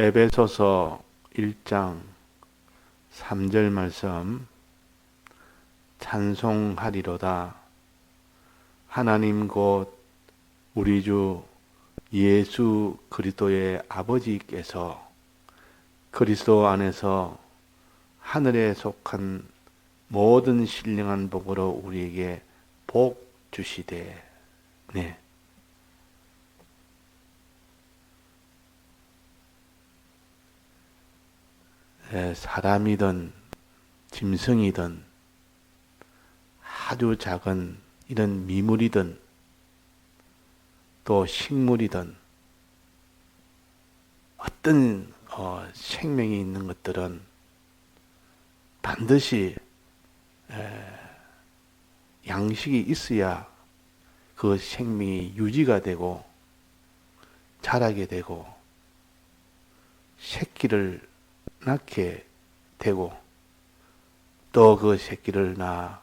에베소서 1장 3절 말씀. 찬송하리로다. 하나님 곧 우리 주 예수 그리스도의 아버지께서 그리스도 안에서 하늘에 속한 모든 신령한 복으로 우리에게 복 주시되. 네. 사람이든 짐승이든 아주 작은 이런 미물이든 또 식물이든 어떤 생명이 있는 것들은 반드시 양식이 있어야 그 생명이 유지가 되고 자라게 되고 새끼를 낳게 되고 또 그 새끼를 낳아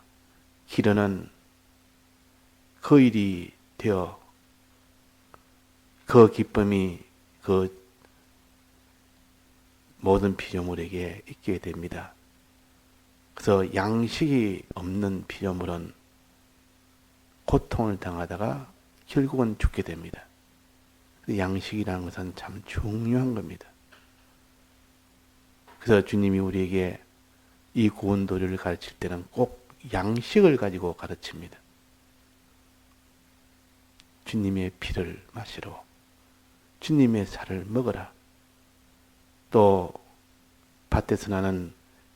기르는 그 일이 되어 그 기쁨이 그 모든 피조물에게 있게 됩니다. 그래서 양식이 없는 피조물은 고통을 당하다가 결국은 죽게 됩니다. 양식이라는 것은 참 중요한 겁니다. 그래서 주님이 우리에게 이 구원 도리를 가르칠 때는 꼭 양식을 가지고 가르칩니다. 주님의 피를 마시러, 주님의 살을 먹어라. 또 밭에서 나는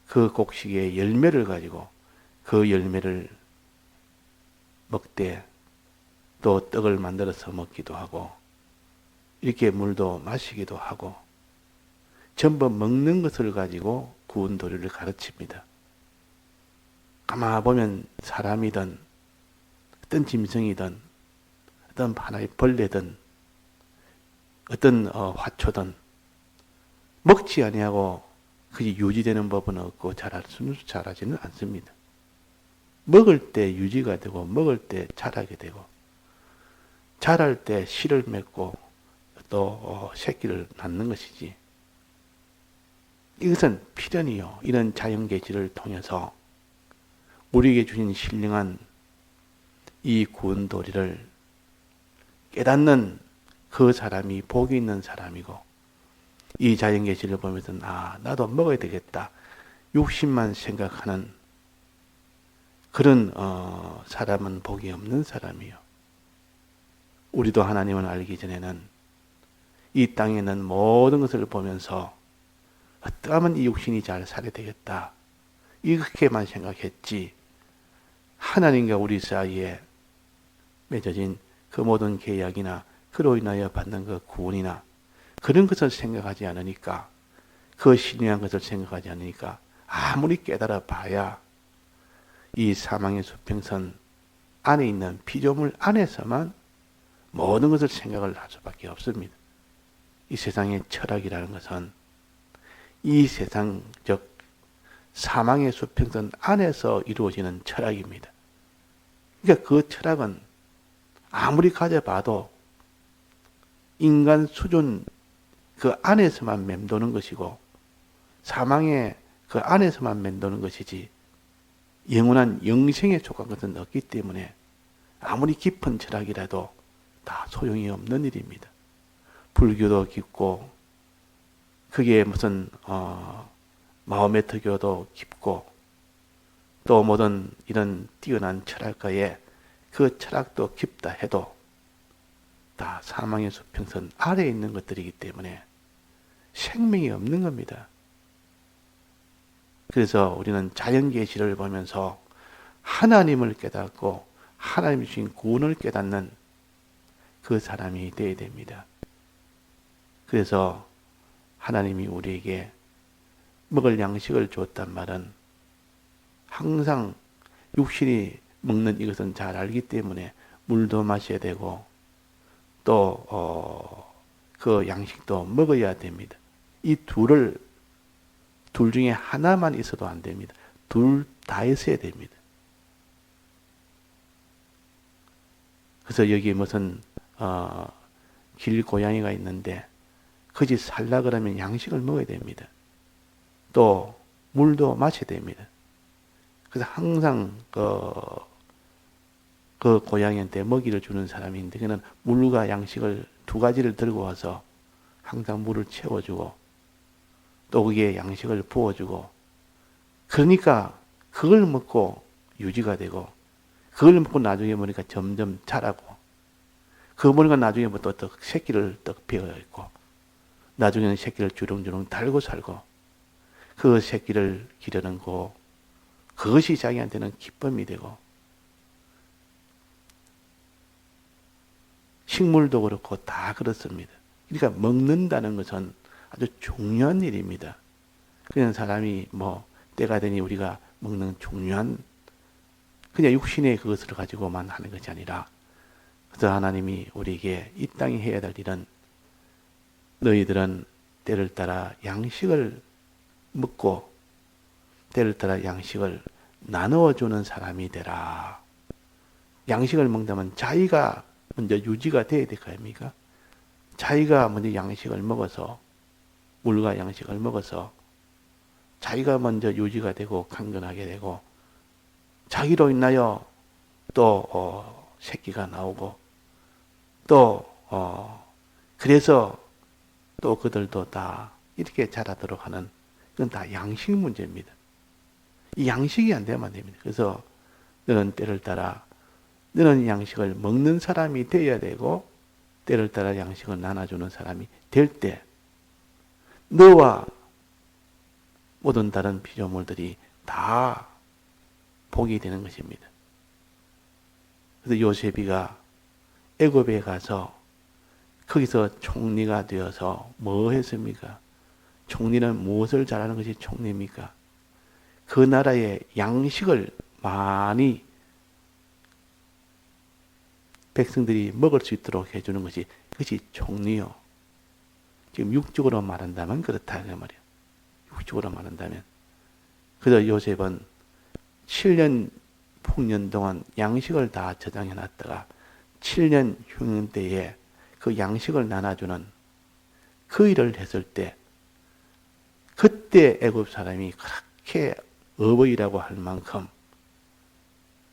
그 곡식의 열매를 가지고 그 열매를 먹되 또 떡을 만들어서 먹기도 하고 이렇게 물도 마시기도 하고 전부 먹는 것을 가지고 구원 도리를 가르칩니다. 가만 보면 사람이든 어떤 짐승이든 어떤 하나의 벌레든 어떤 화초든 먹지 아니하고 그게 유지되는 법은 없고 자라지는 않습니다. 먹을 때 유지가 되고 먹을 때 자라게 되고 자랄 때 씨를 맺고 또 새끼를 낳는 것이지. 이것은 필연이요. 이런 자연계시를 통해서 우리에게 주신 신령한 이 구원 도리를 깨닫는 그 사람이 복이 있는 사람이고, 이 자연계시를 보면서 나도 먹어야 되겠다. 육신만 생각하는 그런 사람은 복이 없는 사람이요. 우리도 하나님을 알기 전에는 이 땅에 있는 모든 것을 보면서 어떠하면 이 육신이 잘 살아야 되겠다. 이렇게만 생각했지. 하나님과 우리 사이에 맺어진 그 모든 계약이나 그로 인하여 받는 그 구원이나 그런 것을 생각하지 않으니까, 그 신령한 것을 생각하지 않으니까 아무리 깨달아 봐야 이 사망의 수평선 안에 있는 피조물 안에서만 모든 것을 생각을 할 수밖에 없습니다. 이 세상의 철학이라는 것은 이 세상적 사망의 수평선 안에서 이루어지는 철학입니다. 그러니까 그 철학은 아무리 가져봐도 인간 수준 그 안에서만 맴도는 것이고 사망의 그 안에서만 맴도는 것이지 영원한 영생에 속한 것은 없기 때문에 아무리 깊은 철학이라도 다 소용이 없는 일입니다. 불교도 깊고 그게 무슨 마호메트교도 깊고 또 모든 이런 뛰어난 철학가의 그 철학도 깊다 해도 다 사망의 수평선 아래에 있는 것들이기 때문에 생명이 없는 겁니다. 그래서 우리는 자연계시를 보면서 하나님을 깨닫고 하나님이 주신 구원을 깨닫는 그 사람이 되어야 됩니다. 그래서 하나님이 우리에게 먹을 양식을 줬단 말은 항상 육신이 먹는 이것은 잘 알기 때문에 물도 마셔야 되고 또 그 양식도 먹어야 됩니다. 이 둘 중에 하나만 있어도 안 됩니다. 둘 다 있어야 됩니다. 그래서 여기 무슨 길고양이가 있는데 거기 살라 그러면 양식을 먹어야 됩니다. 또 물도 마셔야 됩니다. 그래서 항상 그 고양이한테 먹이를 주는 사람인데 그는 물과 양식을 두 가지를 들고 와서 항상 물을 채워주고 또 거기에 양식을 부어주고 그러니까 그걸 먹고 유지가 되고 그걸 먹고 나중에 보니까 점점 자라고 그거 보니까 나중에 또 새끼를 또 베어있고 나중에는 새끼를 주렁주렁 달고 살고 그 새끼를 기르는 거 그것이 자기한테는 기쁨이 되고 식물도 그렇고 다 그렇습니다. 그러니까 먹는다는 것은 아주 중요한 일입니다. 그냥 사람이 때가 되니 우리가 먹는 중요한 그냥 육신의 그것을 가지고만 하는 것이 아니라 그래서 하나님이 우리에게 이 땅에 해야 될 일은 너희들은 때를 따라 양식을 먹고 때를 따라 양식을 나누어주는 사람이 되라. 양식을 먹다면 자기가 먼저 유지가 돼야 될 거 아닙니까? 자기가 먼저 양식을 먹어서 물과 양식을 먹어서 자기가 먼저 유지가 되고 강건하게 되고 자기로 인하여 또 새끼가 나오고 또 그래서 또 그들도 다 이렇게 자라도록 하는 그건 다 양식 문제입니다. 이 양식이 안 되면 안 됩니다. 그래서 너는 때를 따라 너는 양식을 먹는 사람이 되어야 되고 때를 따라 양식을 나눠주는 사람이 될 때 너와 모든 다른 피조물들이 다 복이 되는 것입니다. 그래서 요셉이가 애굽에 가서 거기서 총리가 되어서 뭐 했습니까? 총리는 무엇을 잘하는 것이 총리입니까? 그 나라의 양식을 많이 백성들이 먹을 수 있도록 해주는 것이 그것이 총리요. 지금 육적으로 말한다면 그렇다 그 말이에요. 육적으로 말한다면. 그래서 요셉은 7년 풍년 동안 양식을 다 저장해 놨다가 7년 흉년 때에 그 양식을 나눠주는 그 일을 했을 때 그때 애굽 사람이 그렇게 어버이라고 할 만큼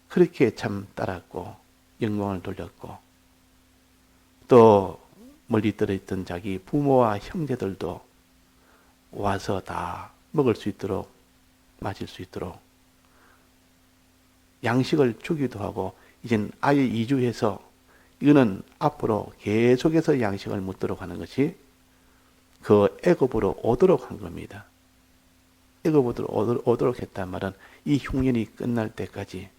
그렇게 참 따랐고 영광을 돌렸고 또 멀리 떨어졌던 자기 부모와 형제들도 와서 다 먹을 수 있도록 마실 수 있도록 양식을 주기도 하고 이젠 아예 이주해서 이거는 앞으로 계속해서 양식을 묻도록 하는 것이 그 애굽으로 오도록 한 겁니다. 애굽으로 오도록 했단 말은 이 흉년이 끝날 때까지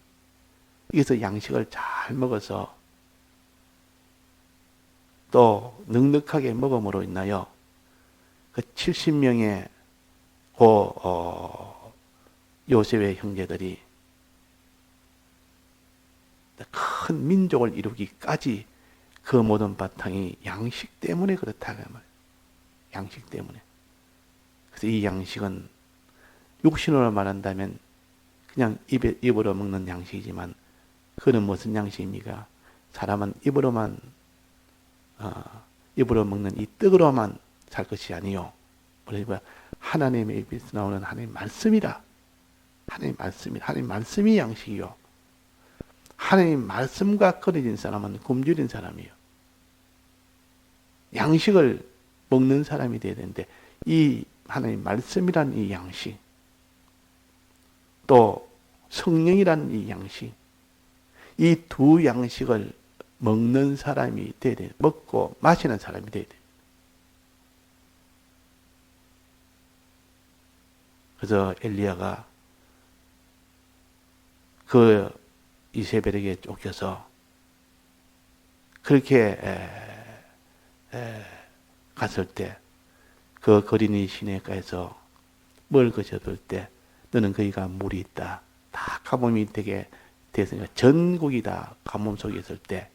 여기서 양식을 잘 먹어서 또 넉넉하게 먹음으로 인하여 그 70명의 요셉의 형제들이 큰 민족을 이루기까지 그 모든 바탕이 양식 때문에 그렇다 그 말이에요. 양식 때문에. 그래서 이 양식은 육신으로 말한다면 그냥 입으로 먹는 양식이지만 그는 무슨 양식입니까? 사람은 입으로 먹는 이 떡으로만 살 것이 아니요. 그러니까 하나님의 입에서 나오는 하나님의 말씀이라. 하나님의 말씀이 하나님의 말씀이 양식이요. 하나님의 말씀과 거리진 사람은 굶주린 사람이요. 양식을 먹는 사람이 되어야 되는데 이 하나님의 말씀이란 이 양식 또 성령이란 이 양식 이 두 양식을 먹는 사람이 돼야 돼. 먹고 마시는 사람이 돼야 돼. 그래서 엘리야가 그 이세벨에게 쫓겨서 그렇게 갔을 때 그 거린이 시내가에서 뭘 거저들 때 너는 거기가 물이 있다. 다 가뭄이 되게 됐으니까 전국이 다 가뭄 속에 있을 때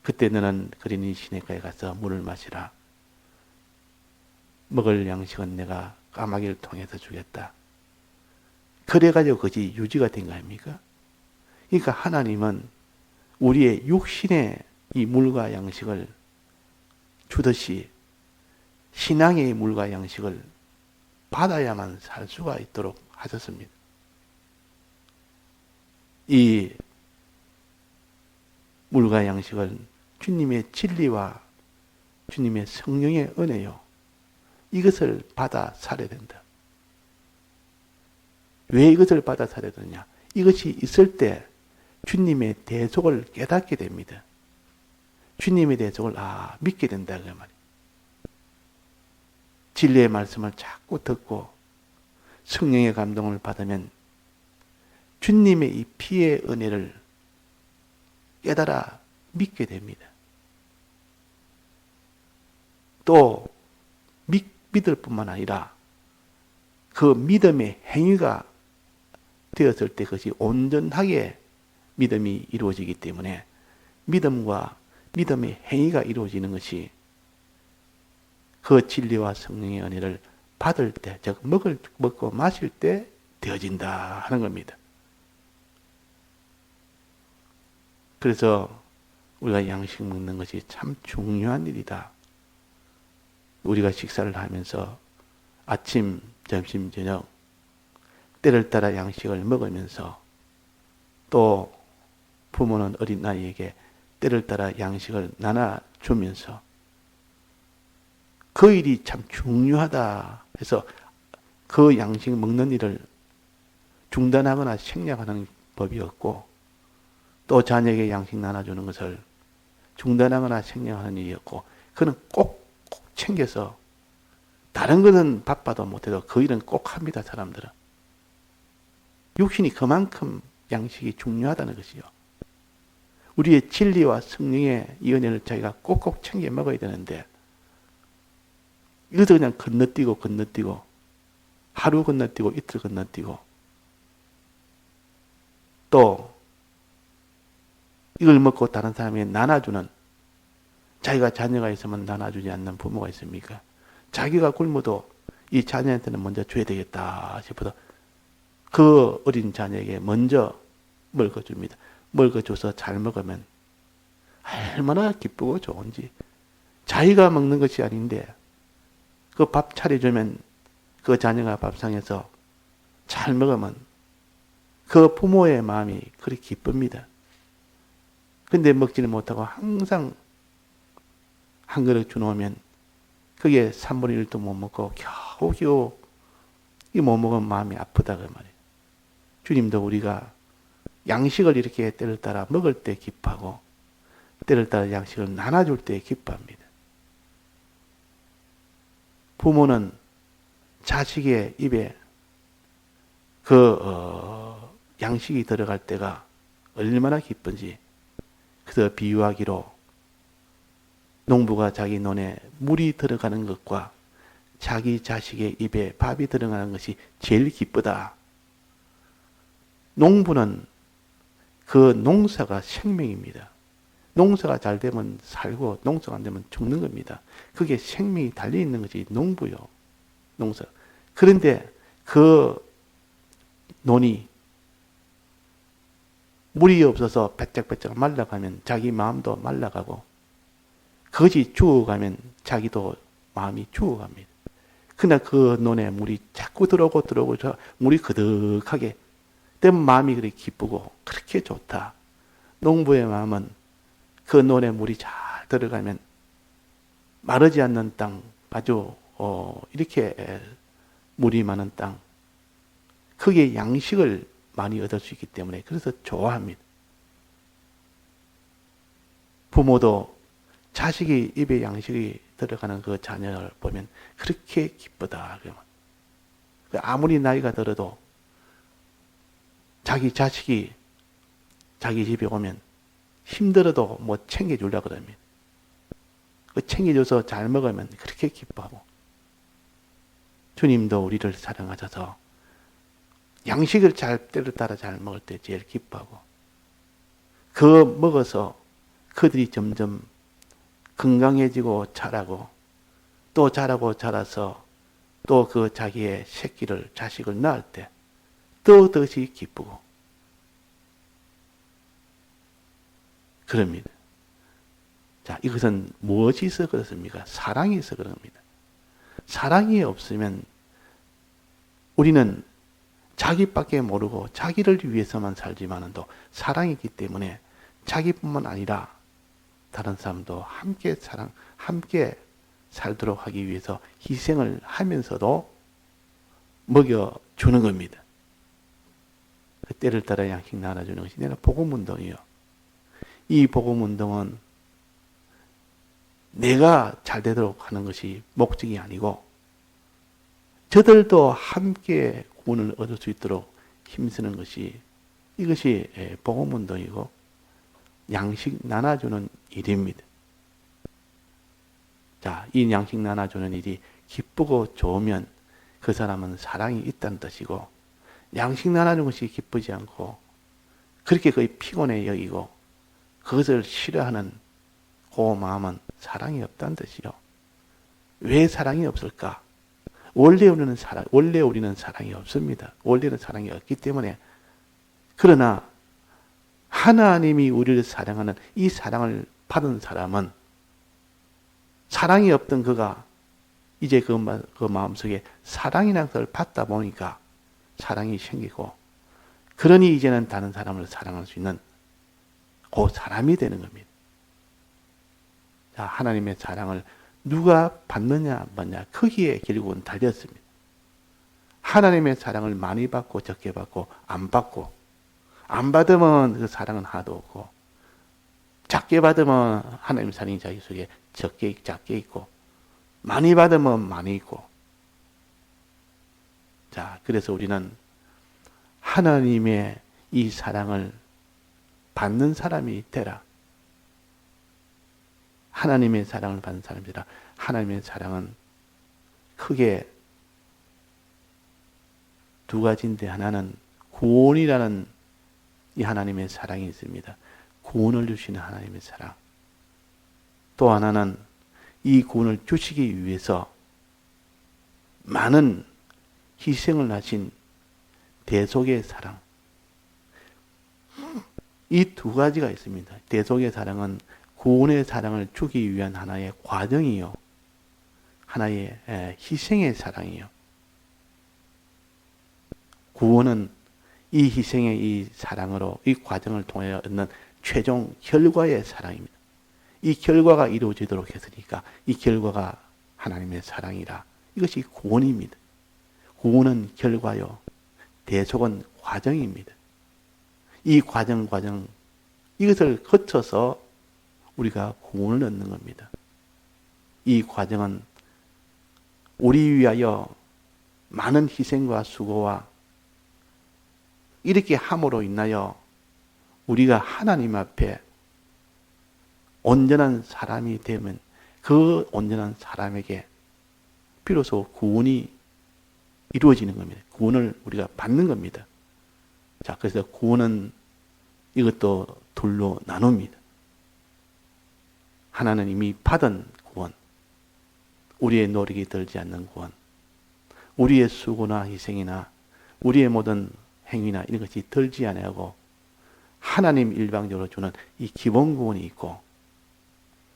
그때 너는 거린이 시내가에 가서 물을 마시라. 먹을 양식은 내가 까마귀를 통해서 주겠다. 그래가지고 그것이 유지가 된 거 아닙니까? 그러니까 하나님은 우리의 육신의 이 물과 양식을 주듯이 신앙의 물과 양식을 받아야만 살 수가 있도록 하셨습니다. 이 물과 양식은 주님의 진리와 주님의 성령의 은혜요. 이것을 받아 살아야 된다. 왜 이것을 받아 살아야 되느냐? 이것이 있을 때 주님의 대속을 깨닫게 됩니다. 주님의 대속을 믿게 된다 그 말이에요. 진리의 말씀을 자꾸 듣고 성령의 감동을 받으면 주님의 이 피의 은혜를 깨달아 믿게 됩니다. 또 믿을 뿐만 아니라 그 믿음의 행위가 되었을 때 그것이 온전하게 믿음이 이루어지기 때문에 믿음과 믿음의 행위가 이루어지는 것이 그 진리와 성령의 은혜를 받을 때, 즉 먹고 마실 때 되어진다 하는 겁니다. 그래서 우리가 양식 먹는 것이 참 중요한 일이다. 우리가 식사를 하면서 아침, 점심, 저녁 때를 따라 양식을 먹으면서 또 부모는 어린 아이에게 때를 따라 양식을 나눠주면서 그 일이 참 중요하다 해서 그 양식 먹는 일을 중단하거나 생략하는 법이 없고 또 자녀에게 양식 나눠주는 것을 중단하거나 생략하는 일이 없고 그는 꼭 챙겨서 다른 것은 바빠도 못해도 그 일은 꼭 합니다. 사람들은. 육신이 그만큼 양식이 중요하다는 것이요. 우리의 진리와 성령의 이 은혜를 자기가 꼭꼭 챙겨 먹어야 되는데 이것도 그냥 건너뛰고 하루 건너뛰고 이틀 건너뛰고 또 이걸 먹고 다른 사람에게 나눠주는 자기가 자녀가 있으면 나눠주지 않는 부모가 있습니까? 자기가 굶어도 이 자녀한테는 먼저 줘야 되겠다 싶어서 그 어린 자녀에게 먼저 먹어줍니다. 먹어줘서 잘 먹으면 얼마나 기쁘고 좋은지. 자기가 먹는 것이 아닌데 그 밥 차려주면 그 자녀가 밥상에서 잘 먹으면 그 부모의 마음이 그리 기쁩니다. 근데 먹지는 못하고 항상 한 그릇 주놓으면 그게 3분의 1도 못 먹고 겨우겨우 못 먹으면 마음이 아프다 그 말이에요. 주님도 우리가 양식을 이렇게 때를 따라 먹을 때 기뻐하고 때를 따라 양식을 나눠줄 때 기뻐합니다. 부모는 자식의 입에 양식이 들어갈 때가 얼마나 기쁜지 그래서 비유하기로 농부가 자기 논에 물이 들어가는 것과 자기 자식의 입에 밥이 들어가는 것이 제일 기쁘다. 농부는 그 농사가 생명입니다. 농사가 잘 되면 살고 농사가 안 되면 죽는 겁니다. 그게 생명이 달려있는 것이 농부요. 농사. 그런데 그 논이 물이 없어서 배쩍배쩍 말라가면 자기 마음도 말라가고 그것이 죽어가면 자기도 마음이 죽어갑니다. 그러나 그 논에 물이 자꾸 들어오고 물이 그득하게 되면 마음이 그렇게 기쁘고 그렇게 좋다. 농부의 마음은 그 논에 물이 잘 들어가면 마르지 않는 땅, 아주 이렇게 물이 많은 땅, 그게 양식을 많이 얻을 수 있기 때문에 그래서 좋아합니다. 부모도 자식이 입에 양식이 들어가는 그 자녀를 보면 그렇게 기쁘다. 아무리 나이가 들어도 자기 자식이 자기 집에 오면 힘들어도 뭐 챙겨주려고 그럽니다. 챙겨줘서 잘 먹으면 그렇게 기뻐하고 주님도 우리를 사랑하셔서 양식을 때를 따라 잘 먹을 때 제일 기뻐하고 그 먹어서 그들이 점점 건강해지고 자라고 또 자라고 자라서 또 그 자기의 자식을 낳을 때 더더시 기쁘고 그럽니다. 자, 이것은 무엇이 있어 그렇습니까? 사랑이 있어 그럽니다. 사랑이 없으면 우리는 자기밖에 모르고 자기를 위해서만 살지만은 또 사랑이 있기 때문에 자기뿐만 아니라 다른 사람도 함께 살도록 하기 위해서 희생을 하면서도 먹여주는 겁니다. 그 때를 따라 양식 나눠주는 것이 내가 복음운동이요. 이 복음운동은 내가 잘 되도록 하는 것이 목적이 아니고 저들도 함께 구원을 얻을 수 있도록 힘쓰는 것이 이것이 복음운동이고 양식 나눠주는 일입니다. 자, 이 양식 나눠주는 일이 기쁘고 좋으면 그 사람은 사랑이 있다는 뜻이고 양식 나눠주는 것이 기쁘지 않고 그렇게 거의 피곤해 여기고 그것을 싫어하는 그 마음은 사랑이 없다는 뜻이요. 왜 사랑이 없을까? 원래 우리는 사랑이 없습니다. 원래는 사랑이 없기 때문에. 그러나 하나님이 우리를 사랑하는 이 사랑을 받은 사람은 사랑이 없던 그가 이제 그 마음속에 사랑이라는 것을 받다 보니까 사랑이 생기고 그러니 이제는 다른 사람을 사랑할 수 있는 그 사람이 되는 겁니다. 자, 하나님의 사랑을 누가 받느냐 안 받느냐 거기에 결국은 달렸습니다. 하나님의 사랑을 많이 받고 적게 받고 안 받으면 그 사랑은 하나도 없고 작게 받으면 하나님의 사랑이 자기 속에 작게 있고 많이 받으면 많이 있고. 자, 그래서 우리는 하나님의 이 사랑을 받는 사람이 되라. 하나님의 사랑을 받는 사람이라. 하나님의 사랑은 크게 두 가지인데 하나는 구원이라는 이 하나님의 사랑이 있습니다. 구원을 주시는 하나님의 사랑. 또 하나는 이 구원을 주시기 위해서 많은 희생을 하신 대속의 사랑. 이 두 가지가 있습니다. 대속의 사랑은 구원의 사랑을 주기 위한 하나의 과정이요. 하나의 희생의 사랑이요. 구원은 이 희생의 이 사랑으로 이 과정을 통해 얻는 최종 결과의 사랑입니다. 이 결과가 이루어지도록 했으니까 이 결과가 하나님의 사랑이라. 이것이 구원입니다. 구원은 결과요. 대속은 과정입니다. 이 과정 이것을 거쳐서 우리가 구원을 얻는 겁니다. 이 과정은 우리 위하여 많은 희생과 수고와 이렇게 함으로 인하여 우리가 하나님 앞에 온전한 사람이 되면 그 온전한 사람에게 비로소 구원이 이루어지는 겁니다. 구원을 우리가 받는 겁니다. 자, 그래서 구원은 이것도 둘로 나눕니다. 하나는 이미 받은 구원, 우리의 노력이 들지 않는 구원, 우리의 수고나 희생이나 우리의 모든 행위나 이런 것이 들지 아니하고 하나님 일방적으로 주는 이 기본 구원이 있고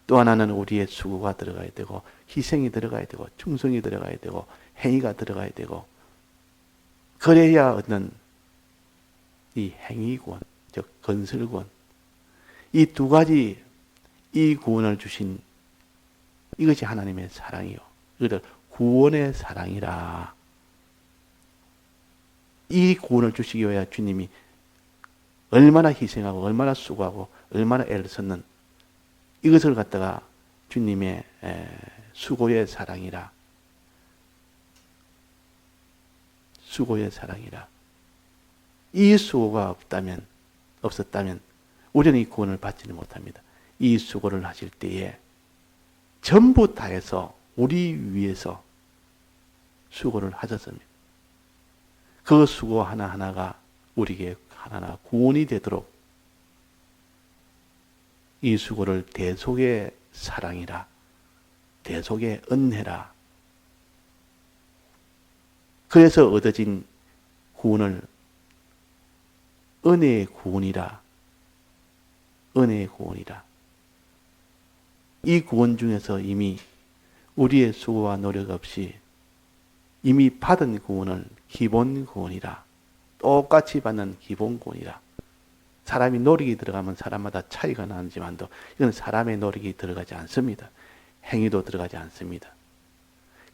또 하나는 우리의 수고가 들어가야 되고 희생이 들어가야 되고 충성이 들어가야 되고 행위가 들어가야 되고 그래야 얻는 이 행위구원, 즉 건설구원. 이 두 가지 이 구원을 주신 이것이 하나님의 사랑이요. 이것을 구원의 사랑이라. 이 구원을 주시기 위해 주님이 얼마나 희생하고 얼마나 수고하고 얼마나 애를 썼는 이것을 갖다가 주님의 수고의 사랑이라. 수고의 사랑이라. 이 수고가 없었다면 우리는 이 구원을 받지는 못합니다. 이 수고를 하실 때에 전부 다해서 우리 위해서 수고를 하셨습니다. 그 수고 하나하나가 우리에게 하나하나 구원이 되도록 이 수고를 대속의 사랑이라, 대속의 은혜라. 그래서 얻어진 구원을 은혜의 구원이라, 은혜의 구원이라. 이 구원 중에서 이미 우리의 수고와 노력 없이 이미 받은 구원을 기본 구원이라, 똑같이 받는 기본 구원이라. 사람이 노력이 들어가면 사람마다 차이가 나지만도 이건 사람의 노력이 들어가지 않습니다. 행위도 들어가지 않습니다.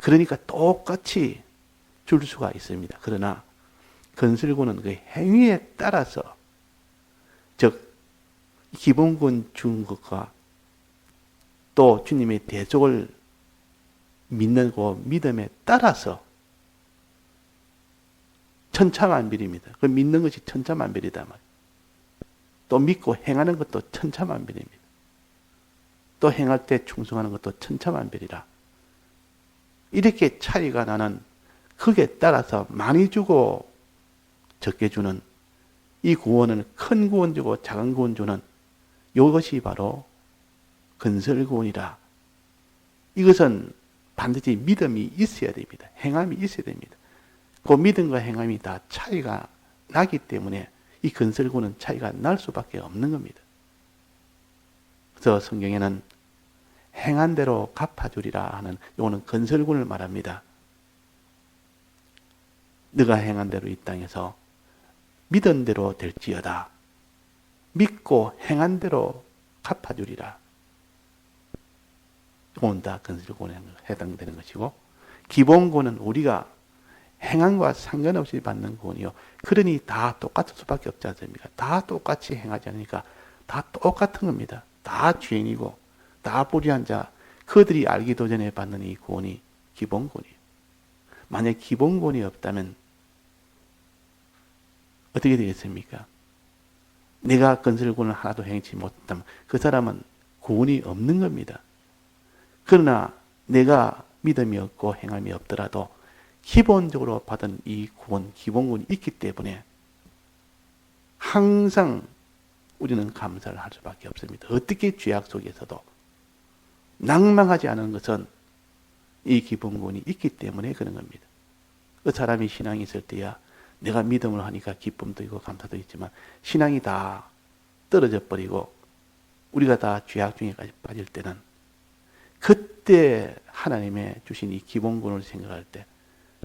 그러니까 똑같이 줄 수가 있습니다. 그러나 건설구는 그 행위에 따라서, 즉 기본군 준 것과 또 주님의 대속을 믿는 그 믿음에 따라서 천차만별입니다. 그 믿는 것이 천차만별이다 말이에요. 또 믿고 행하는 것도 천차만별입니다. 또 행할 때 충성하는 것도 천차만별이라. 이렇게 차이가 나는, 그에 따라서 많이 주고 적게 주는, 이 구원은 큰 구원 주고 작은 구원 주는 이것이 바로 건설구원이라. 이것은 반드시 믿음이 있어야 됩니다. 행함이 있어야 됩니다. 그 믿음과 행함이 다 차이가 나기 때문에 이 건설구원은 차이가 날 수밖에 없는 겁니다. 그래서 성경에는 행한 대로 갚아주리라 하는, 이거는 건설구원을 말합니다. 네가 행한 대로 이 땅에서 믿은 대로 될지어다. 믿고 행한 대로 갚아주리라. 이건 다 건설구원에 해당되는 것이고, 기본구원은 우리가 행함과 상관없이 받는 구원이요. 그러니 다 똑같을 수밖에 없지 않습니까? 다 똑같이 행하지 않으니까 다 똑같은 겁니다. 다 죄인이고 다 불의한 자, 그들이 알기도 전에 받는 이 구원이 기본구원이에요. 만약 기본구원이 없다면 어떻게 되겠습니까? 내가 건설구원을 하나도 행치 못했다면 그 사람은 구원이 없는 겁니다. 그러나 내가 믿음이 없고 행함이 없더라도 기본적으로 받은 이 구원, 기본구원이 있기 때문에 항상 우리는 감사를 할 수밖에 없습니다. 어떻게 죄악 속에서도 낭망하지 않은 것은 이 기본구원이 있기 때문에 그런 겁니다. 그 사람이 신앙이 있을 때야 내가 믿음을 하니까 기쁨도 있고 감사도 있지만 신앙이 다 떨어져 버리고 우리가 다 죄악 중에까지 빠질 때는 그때 하나님의 주신 이 기본구원을 생각할 때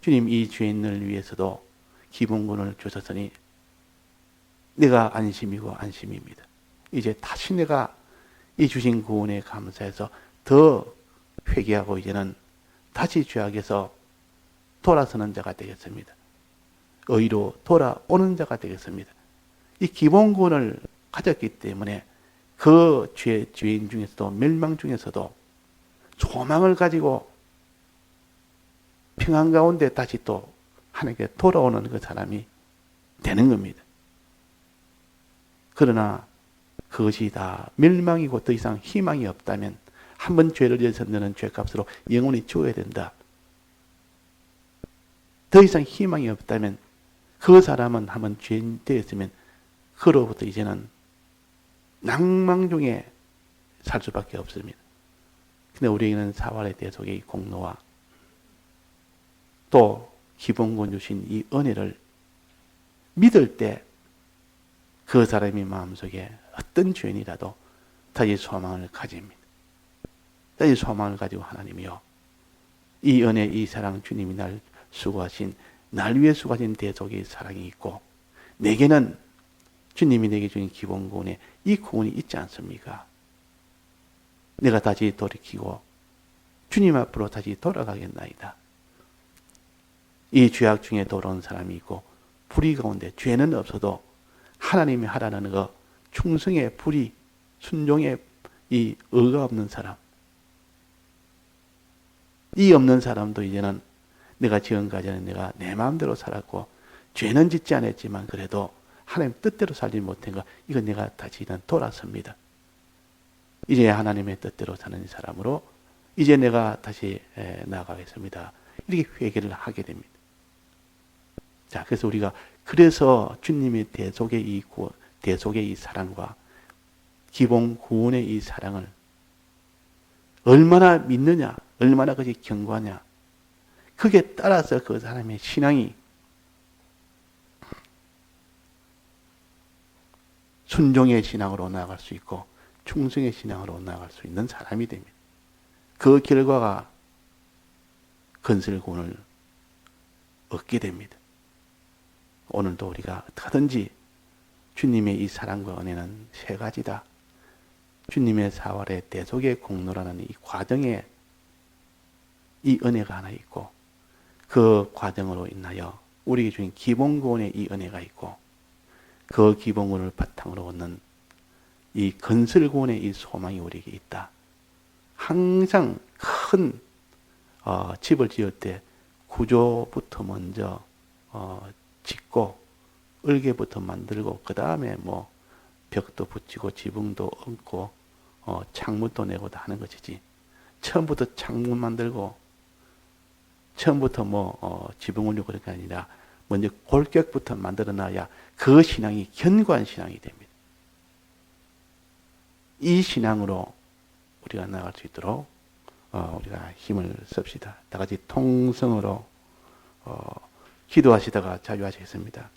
주님 이 죄인을 위해서도 기본구원을 주셨으니 내가 안심이고 안심입니다. 이제 다시 내가 이 주신 구원에 감사해서 더 회개하고 이제는 다시 죄악에서 돌아서는 자가 되겠습니다. 의로 돌아오는 자가 되겠습니다. 이 기본 구원을 가졌기 때문에 그 죄인 중에서도 멸망 중에서도 소망을 가지고 평안 가운데 다시 또 하나님께 돌아오는 그 사람이 되는 겁니다. 그러나 그것이 다 멸망이고 더 이상 희망이 없다면 한번 죄를 지어서 너는 죄값으로 영원히 죽어야 된다. 더 이상 희망이 없다면 그 사람은 한번 죄인 되었으면 그로부터 이제는 낭망 중에 살 수밖에 없습니다. 근데 우리에게는 사활의 대속의 공로와 또 기본구원 주신 이 은혜를 믿을 때 그 사람의 마음속에 어떤 죄인이라도 다시 소망을 가집니다. 다시 소망을 가지고 하나님이요, 이 은혜, 이 사랑, 주님이 날 수고하신, 날 위해 수고하신 대속의 사랑이 있고 내게는 주님이 내게 주신 기본구원에 이 구원이 있지 않습니까? 내가 다시 돌이키고 주님 앞으로 다시 돌아가겠나이다. 이 죄악 중에 돌아온 사람이 있고 불의 가운데 죄는 없어도 하나님이 하라는 그 충성의 불의, 순종의 이 의가 없는 사람, 이 없는 사람도 이제는 내가 지금까지는 내가 내 마음대로 살았고 죄는 짓지 않았지만 그래도 하나님 뜻대로 살지 못한 거, 이건 내가 다시 돌아섭니다. 이제 하나님의 뜻대로 사는 사람으로 이제 내가 다시 나아가겠습니다. 이렇게 회개를 하게 됩니다. 자, 그래서 우리가 그래서 주님의 대속의 이 사랑과 기본 구원의 이 사랑을 얼마나 믿느냐, 얼마나 그것이 견고하냐, 그게 따라서 그 사람의 신앙이 순종의 신앙으로 나아갈 수 있고 충성의 신앙으로 나아갈 수 있는 사람이 됩니다. 그 결과가 건설군을 얻게 됩니다. 오늘도 우리가 어떻게든지 주님의 이 사랑과 은혜는 세 가지다. 주님의 사활의 대속의 공로라는 이 과정에 이 은혜가 하나 있고, 그 과정으로 인하여 우리에게 주신 기본구원의 이 은혜가 있고, 그 기본구원을 바탕으로 얻는 이 건설구원의 이 소망이 우리에게 있다. 항상 큰 집을 지을 때 구조부터 먼저 짓고 을개부터 만들고 그 다음에 뭐 벽도 붙이고 지붕도 얹고 창문도 내고 다 하는 것이지, 처음부터 창문 만들고 처음부터 지붕 올리고 그런 게 아니라 먼저 골격부터 만들어 놔야 그 신앙이 견고한 신앙이 됩니다. 이 신앙으로 우리가 나아갈 수 있도록 우리가 힘을 씁시다. 다 같이 통성으로 기도하시다가 자유하시겠습니다.